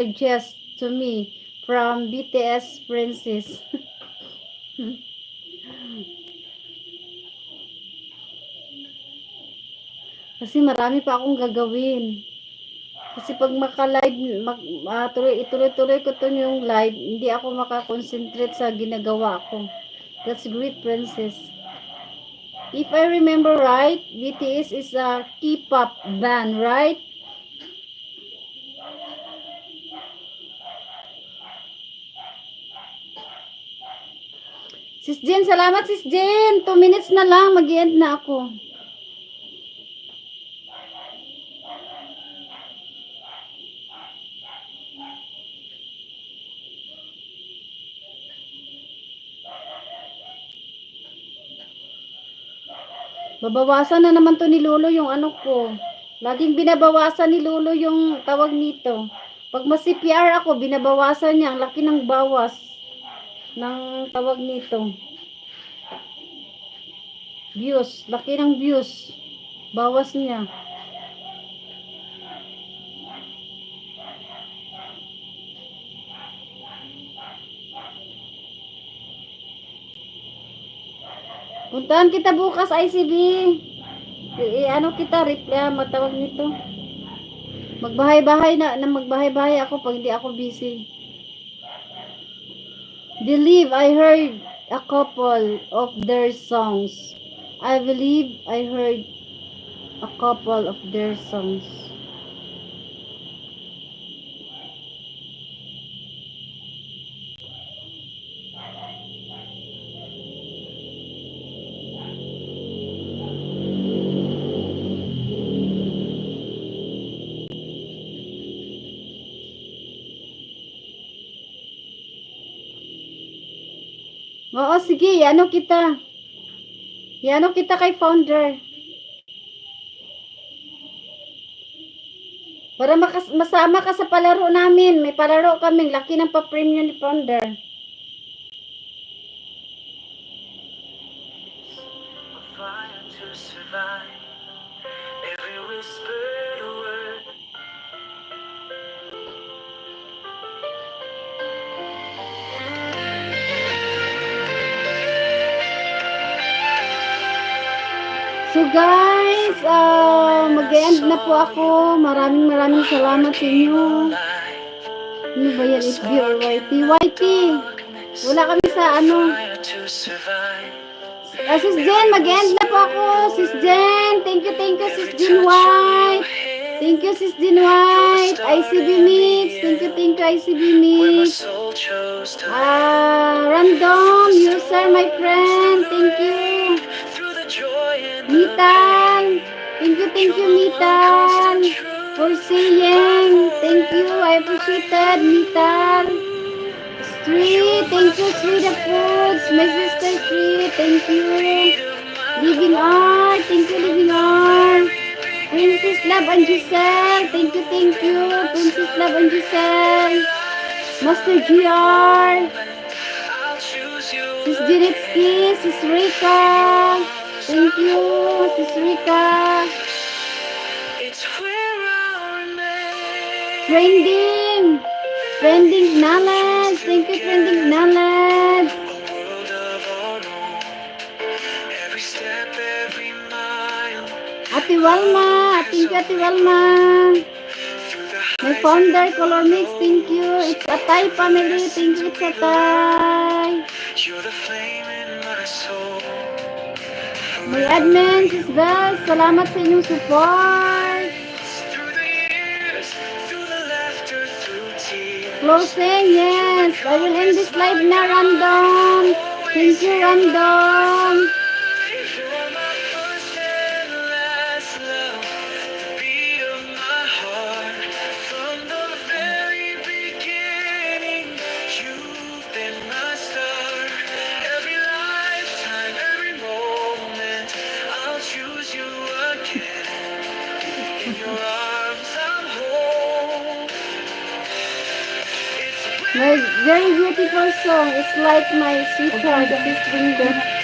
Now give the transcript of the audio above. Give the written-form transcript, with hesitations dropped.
suggest to me from BTS Princess. Kasi marami pa akong gagawin. Kasi pag maka-live, ituloy-tuloy ko to yung live, hindi ako makakonsentrate sa ginagawa ko. That's great, Princess. If I remember right, BTS is a K-pop band, right? Sis Jen, salamat Sis Jen. 2 minutes na lang, mag-end na ako. Babawasan na naman to ni Lolo yung ano ko. Laging binabawasan ni Lolo yung tawag nito. Pag mas-CPR ako, binabawasan niya. Ang laki ng bawas ng tawag nito. Views. Laki ng views. Bawas niya. Puntahan kita bukas, ICB. Ano kita, matawag nito. Magbahay-bahay na magbahay-bahay ako pag hindi ako busy. Believe I heard a couple of their songs. I believe I heard a couple of their songs. Oo, sige, ano kita. Ano kita kay founder. Para masama ka sa palaro namin. May palaro kami. Laki ng pa-premium ni founder. Every whispered word. So guys, mag-end na po ako. Maraming salamat sa inyo. Ano ba yan? FB or YT? YT! Wala kami sa ano. Sis Jen, mag-end na po ako. Sis Jen, thank you Sis Jen White. Thank you Sis Jen White. ICB Mix, thank you ICB Mix. Random user, my friend, thank you. Mitan, thank you Mitan. For saying, thank you, I appreciated Mitan. Street, thank you Street of Foods, my sister Street, thank you. Living Art, thank you Living Art. Princess Love and Giselle, thank you Princess Love and Giselle. Master GR, Sis Jinitsky, Sis Rika, thank you Sis Rika. Trending knowledge, thank you Trending knowledge. Ate Walma, thank you Ate Walma. My founder Color Mix, thank you. It's a Thai family, thank you. It's a Thai. My admin, Sis Bell, salamat sa inyong support. Closing, yes. I will end this live na, Random. Thank you, Random. My very beautiful song. It's like my sweetheart, Sis Linda.